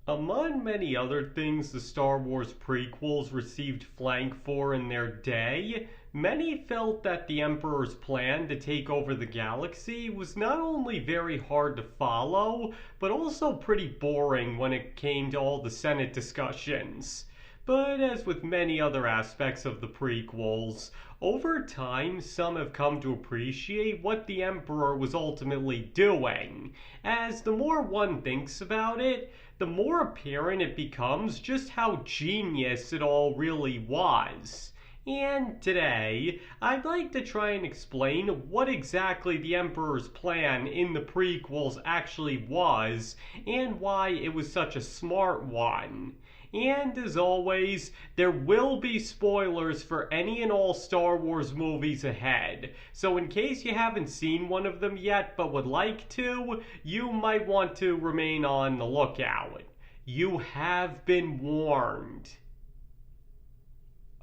Among many other things the Star Wars prequels received flank for in their day, many felt that the Emperor's plan to take over the galaxy was not only very hard to follow, but also pretty boring when it came to all the Senate discussions. But as with many other aspects of the prequels, over time some have come to appreciate what the Emperor was ultimately doing, as the more one thinks about it, the more apparent it becomes just how genius it all really was. And today, I'd like to try and explain what exactly the Emperor's plan in the prequels actually was, and why it was such a smart one. And as always, there will be spoilers for any and all Star Wars movies ahead. So in case you haven't seen one of them yet but would like to, you might want to remain on the lookout. You have been warned.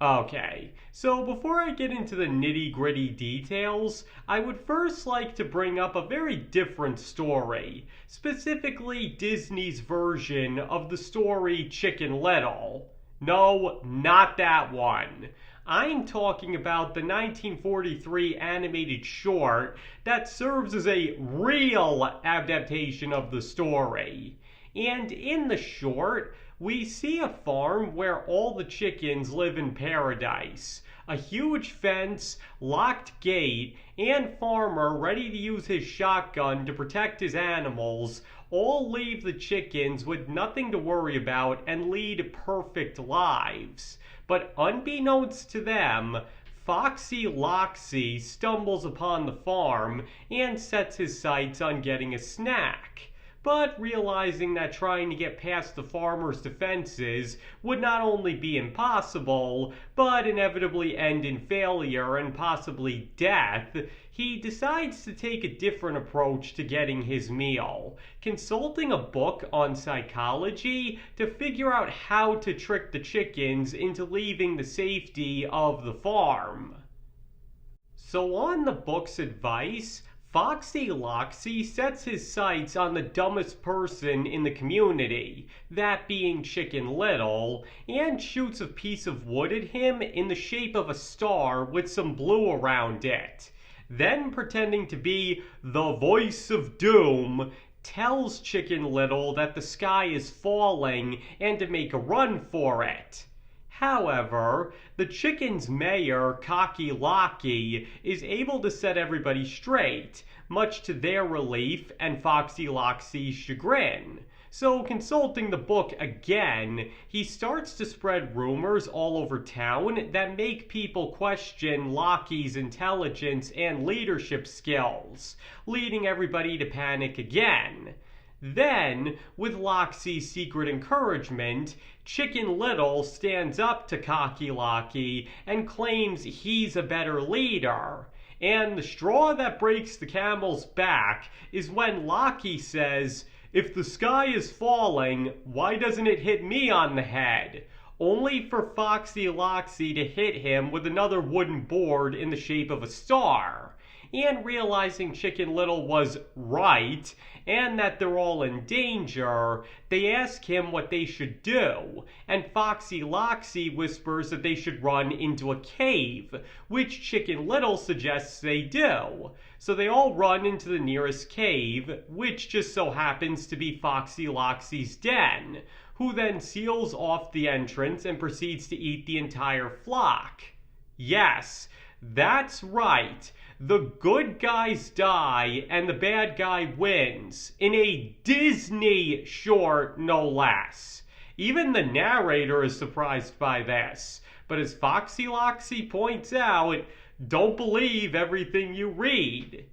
Okay, so before I get into the nitty-gritty details, I would first like to bring up a very different story, specifically Disney's version of the story Chicken Little. No, not that one. I'm talking about the 1943 animated short that serves as a real adaptation of the story. And in the short, we see a farm where all the chickens live in paradise. A huge fence, locked gate, and farmer ready to use his shotgun to protect his animals all leave the chickens with nothing to worry about and lead perfect lives. But unbeknownst to them, Foxy Loxy stumbles upon the farm and sets his sights on getting a snack. But realizing that trying to get past the farmer's defenses would not only be impossible, but inevitably end in failure and possibly death, he decides to take a different approach to getting his meal, consulting a book on psychology to figure out how to trick the chickens into leaving the safety of the farm. So on the book's advice, Foxy Loxy sets his sights on the dumbest person in the community, that being Chicken Little, and shoots a piece of wood at him in the shape of a star with some blue around it. Then, pretending to be the voice of doom, tells Chicken Little that the sky is falling and to make a run for it. However, the chicken's mayor, Cocky Locky, is able to set everybody straight, much to their relief and Foxy Loxy's chagrin. So, consulting the book again, he starts to spread rumors all over town that make people question Locky's intelligence and leadership skills, leading everybody to panic again. Then, with Loxy's secret encouragement, Chicken Little stands up to Cocky Locky and claims he's a better leader. And the straw that breaks the camel's back is when Locky says, "If the sky is falling, why doesn't it hit me on the head?" Only for Foxy Loxy to hit him with another wooden board in the shape of a star. And realizing Chicken Little was right, and that they're all in danger, they ask him what they should do, and Foxy Loxy whispers that they should run into a cave, which Chicken Little suggests they do. So they all run into the nearest cave, which just so happens to be Foxy Loxy's den, who then seals off the entrance and proceeds to eat the entire flock. Yes, that's right. The good guys die and the bad guy wins, in a Disney short no less. Even the narrator is surprised by this, but as Foxy Loxy points out, don't believe everything you read.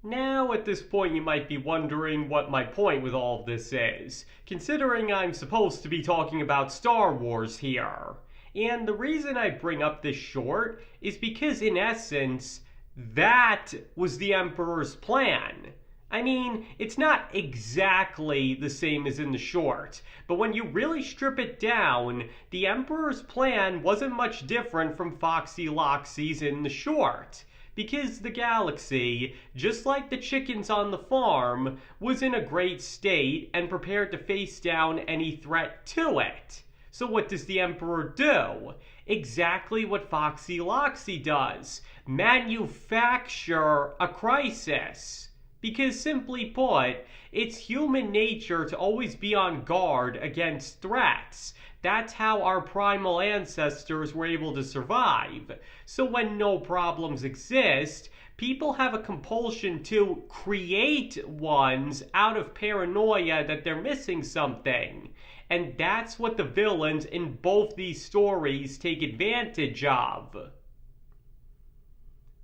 Now at this point you might be wondering what my point with all of this is, considering I'm supposed to be talking about Star Wars here. And the reason I bring up this short is because in essence, that was the Emperor's plan. I mean, it's not exactly the same as in the short, but when you really strip it down, the Emperor's plan wasn't much different from Foxy Loxy's in the short. because the galaxy, just like the chickens on the farm, was in a great state and prepared to face down any threat to it. So what does the Emperor do? Exactly what Foxy Loxy does: manufacture a crisis. Because simply put, it's human nature to always be on guard against threats. That's how our primal ancestors were able to survive. So when no problems exist, people have a compulsion to create ones out of paranoia that they're missing something. And that's what the villains in both these stories take advantage of.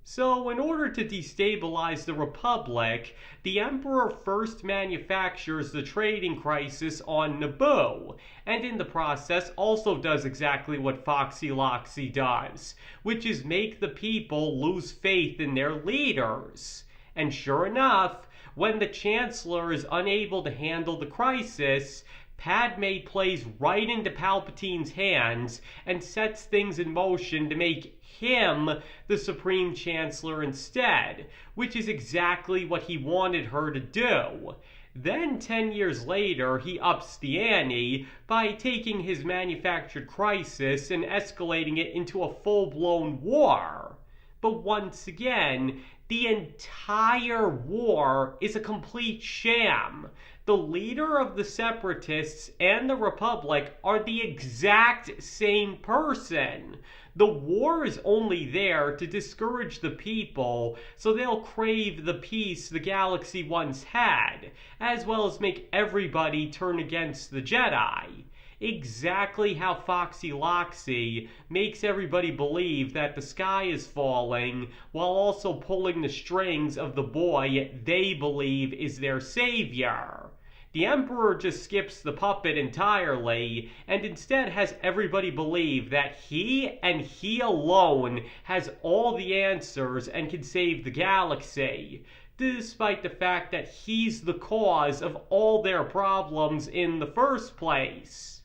So, in order to destabilize the Republic, the Emperor first manufactures the trading crisis on Naboo, and in the process also does exactly what Foxy Loxy does, which is make the people lose faith in their leaders. And sure enough, when the Chancellor is unable to handle the crisis, Padme plays right into Palpatine's hands and sets things in motion to make him the Supreme Chancellor instead, which is exactly what he wanted her to do. Then 10 years later, he ups the ante by taking his manufactured crisis and escalating it into a full-blown war. But once again, the entire war is a complete sham. The leader of the Separatists and the Republic are the exact same person. The war is only there to discourage the people so they'll crave the peace the galaxy once had, as well as make everybody turn against the Jedi. Exactly how Foxy Loxy makes everybody believe that the sky is falling while also pulling the strings of the boy they believe is their savior. The Emperor just skips the puppet entirely and instead has everybody believe that he and he alone has all the answers and can save the galaxy, despite the fact that he's the cause of all their problems in the first place.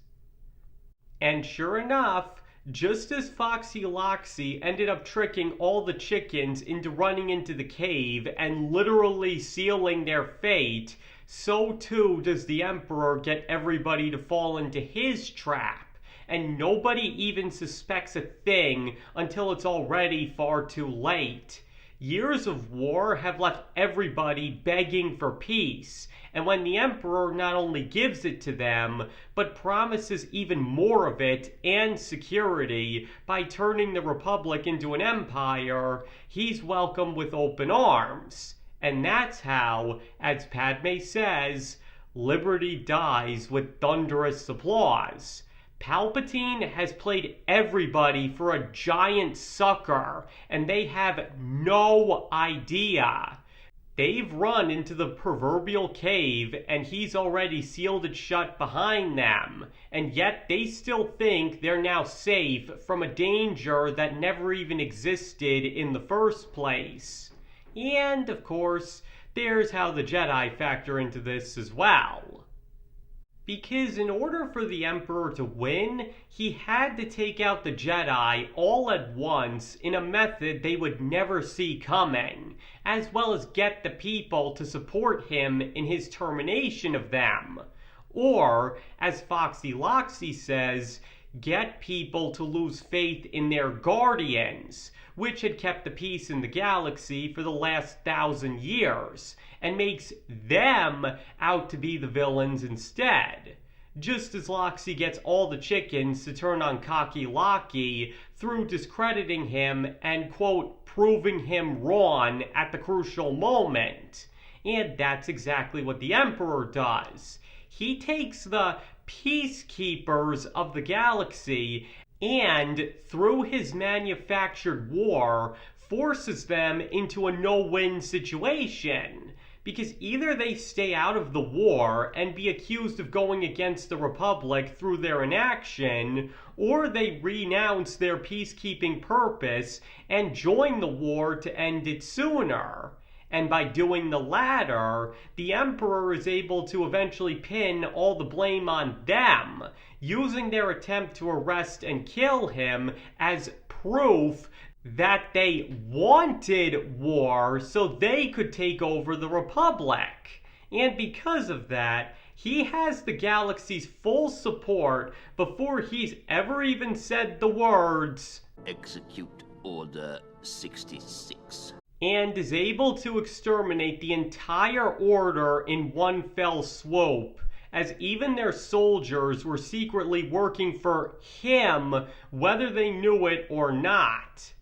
And sure enough, just as Foxy Loxy ended up tricking all the chickens into running into the cave and literally sealing their fate, so too does the Emperor get everybody to fall into his trap, and nobody even suspects a thing until it's already far too late. Years of war have left everybody begging for peace, and when the Emperor not only gives it to them, but promises even more of it and security by turning the Republic into an empire, he's welcomed with open arms. And that's how, as Padme says, liberty dies with thunderous applause. Palpatine has played everybody for a giant sucker, and they have no idea. They've run into the proverbial cave, and he's already sealed it shut behind them, and yet they still think they're now safe from a danger that never even existed in the first place. And, of course, there's how the Jedi factor into this as well. Because in order for the Emperor to win, he had to take out the Jedi all at once in a method they would never see coming, as well as get the people to support him in his termination of them. Or, as Foxy Loxy says, get people to lose faith in their guardians, which had kept the peace in the galaxy for the last 1,000 years, and makes them out to be the villains instead. Just as Loxy gets all the chickens to turn on Cocky Locky through discrediting him and, quote, proving him wrong at the crucial moment. And that's exactly what the Emperor does. He takes the peacekeepers of the galaxy and, through his manufactured war, forces them into a no-win situation. Because either they stay out of the war and be accused of going against the Republic through their inaction, or they renounce their peacekeeping purpose and join the war to end it sooner. And by doing the latter, the Emperor is able to eventually pin all the blame on them, using their attempt to arrest and kill him as proof that they wanted war so they could take over the Republic. And because of that, he has the galaxy's full support before he's ever even said the words, "Execute Order 66." And is able to exterminate the entire order in one fell swoop, as even their soldiers were secretly working for him, whether they knew it or not.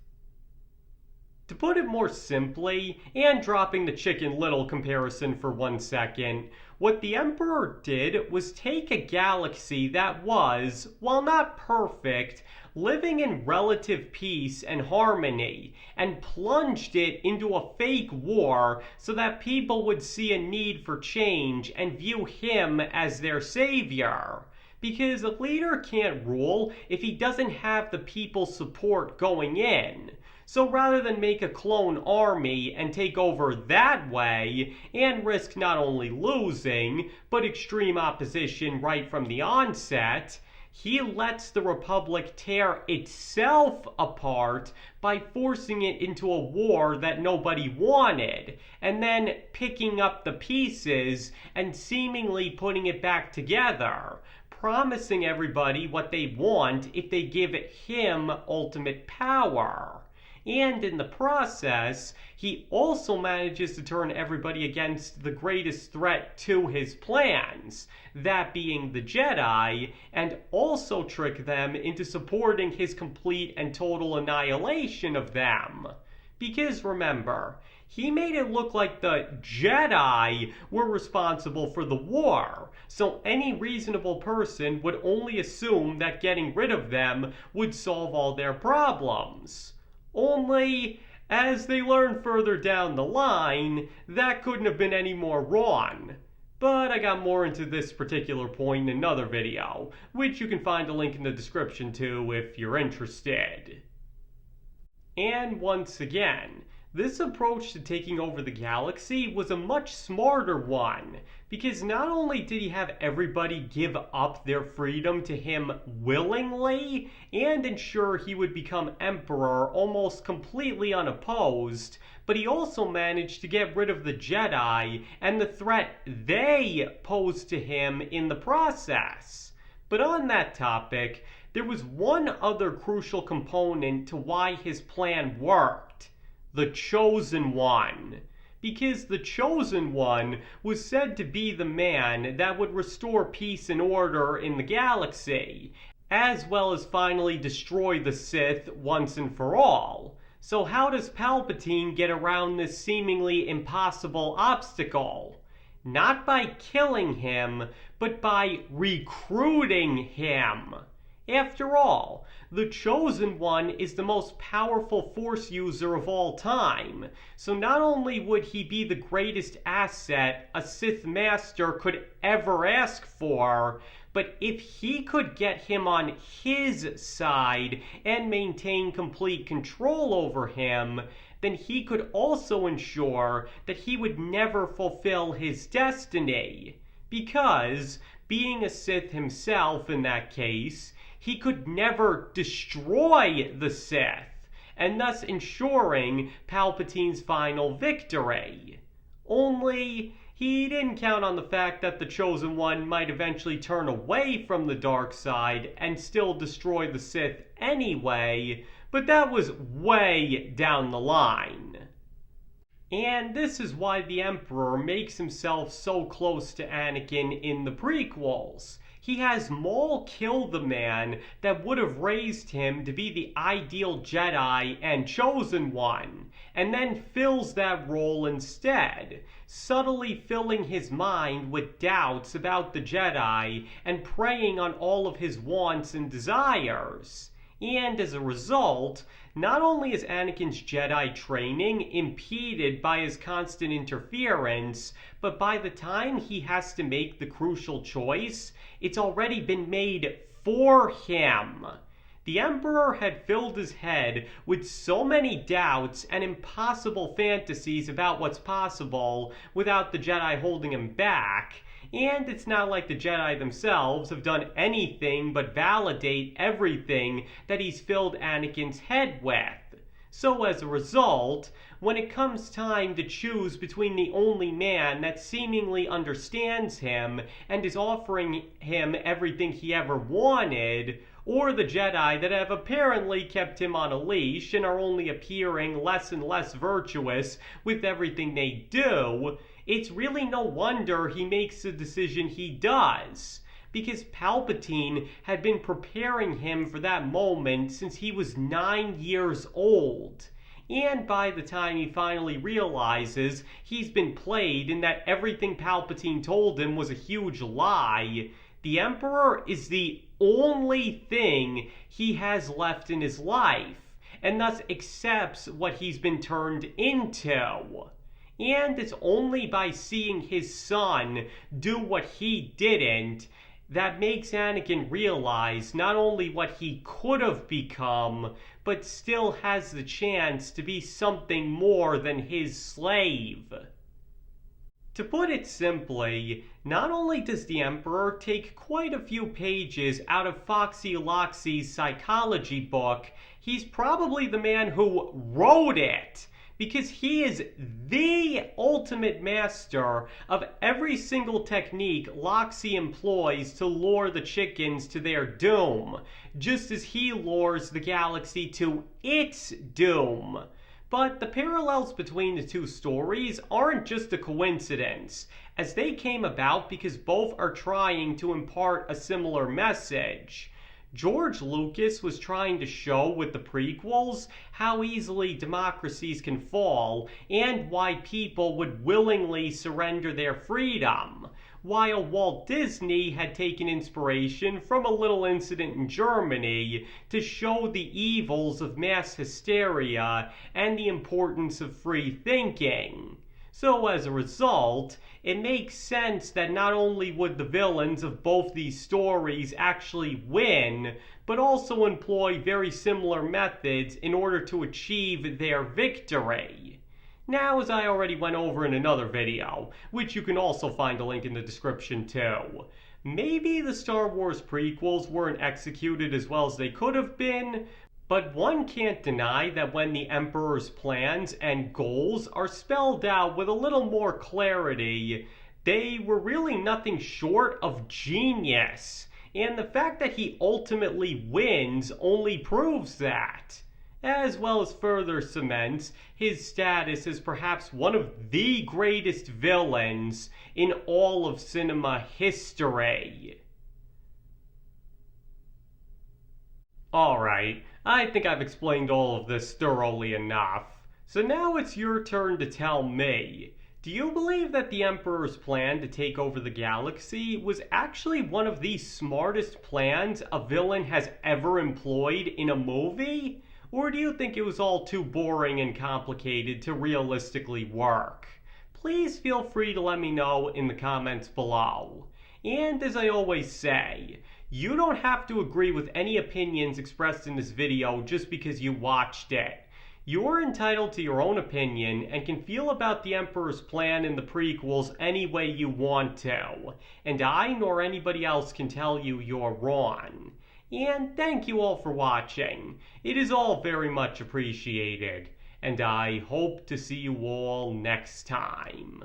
To put it more simply, and dropping the Chicken Little comparison for 1 second, what the Emperor did was take a galaxy that was, while not perfect, living in relative peace and harmony, and plunged it into a fake war so that people would see a need for change and view him as their savior. Because a leader can't rule if he doesn't have the people's support going in. So rather than make a clone army and take over that way, and risk not only losing, but extreme opposition right from the onset, he lets the Republic tear itself apart by forcing it into a war that nobody wanted, and then picking up the pieces and seemingly putting it back together, promising everybody what they want if they give him ultimate power. And in the process, he also manages to turn everybody against the greatest threat to his plans, that being the Jedi, and also trick them into supporting his complete and total annihilation of them. Because remember, he made it look like the Jedi were responsible for the war, so any reasonable person would only assume that getting rid of them would solve all their problems. Only, as they learn further down the line, that couldn't have been any more wrong. But I got more into this particular point in another video, which you can find a link in the description to if you're interested. And once again, this approach to taking over the galaxy was a much smarter one, because not only did he have everybody give up their freedom to him willingly, and ensure he would become emperor almost completely unopposed, but he also managed to get rid of the Jedi and the threat they posed to him in the process. But on that topic, there was one other crucial component to why his plan worked: the Chosen One. Because the Chosen One was said to be the man that would restore peace and order in the galaxy, as well as finally destroy the Sith once and for all. So how does Palpatine get around this seemingly impossible obstacle? Not by killing him, but by recruiting him. After all, the Chosen One is the most powerful Force user of all time, so not only would he be the greatest asset a Sith Master could ever ask for, but if he could get him on his side and maintain complete control over him, then he could also ensure that he would never fulfill his destiny. Because, being a Sith himself in that case, he could never destroy the Sith, and thus ensuring Palpatine's final victory. Only, he didn't count on the fact that the Chosen One might eventually turn away from the dark side and still destroy the Sith anyway, but that was way down the line. And this is why the Emperor makes himself so close to Anakin in the prequels. He has Maul kill the man that would have raised him to be the ideal Jedi and Chosen One, and then fills that role instead, subtly filling his mind with doubts about the Jedi and preying on all of his wants and desires. And as a result, not only is Anakin's Jedi training impeded by his constant interference, but by the time he has to make the crucial choice, it's already been made for him. The Emperor had filled his head with so many doubts and impossible fantasies about what's possible without the Jedi holding him back, and it's not like the Jedi themselves have done anything but validate everything that he's filled Anakin's head with. So as a result, when it comes time to choose between the only man that seemingly understands him and is offering him everything he ever wanted, or the Jedi that have apparently kept him on a leash and are only appearing less and less virtuous with everything they do, it's really no wonder he makes the decision he does. Because Palpatine had been preparing him for that moment since he was 9 years old. And by the time he finally realizes he's been played and that everything Palpatine told him was a huge lie, the Emperor is the only thing he has left in his life, and thus accepts what he's been turned into. And it's only by seeing his son do what he didn't that makes Anakin realize not only what he could have become, but still has the chance to be something more than his slave. To put it simply, not only does the Emperor take quite a few pages out of Foxy Loxy's psychology book, he's probably the man who wrote it, because he is the ultimate master of every single technique Loxy employs to lure the chickens to their doom, just as he lures the galaxy to its doom. But the parallels between the two stories aren't just a coincidence, as they came about because both are trying to impart a similar message. George Lucas was trying to show with the prequels how easily democracies can fall and why people would willingly surrender their freedom, while Walt Disney had taken inspiration from a little incident in Germany to show the evils of mass hysteria and the importance of free thinking. So as a result, it makes sense that not only would the villains of both these stories actually win, but also employ very similar methods in order to achieve their victory. Now, as I already went over in another video, which you can also find a link in the description too, maybe the Star Wars prequels weren't executed as well as they could have been, but one can't deny that when the Emperor's plans and goals are spelled out with a little more clarity, they were really nothing short of genius. And the fact that he ultimately wins only proves that, as well as further cements his status as perhaps one of the greatest villains in all of cinema history. Alright, I think I've explained all of this thoroughly enough. So now it's your turn to tell me. Do you believe that the Emperor's plan to take over the galaxy was actually one of the smartest plans a villain has ever employed in a movie? Or do you think it was all too boring and complicated to realistically work? Please feel free to let me know in the comments below. And as I always say, you don't have to agree with any opinions expressed in this video just because you watched it. You're entitled to your own opinion and can feel about the Emperor's plan in the prequels any way you want to. And I nor anybody else can tell you you're wrong. And thank you all for watching. It is all very much appreciated. And I hope to see you all next time.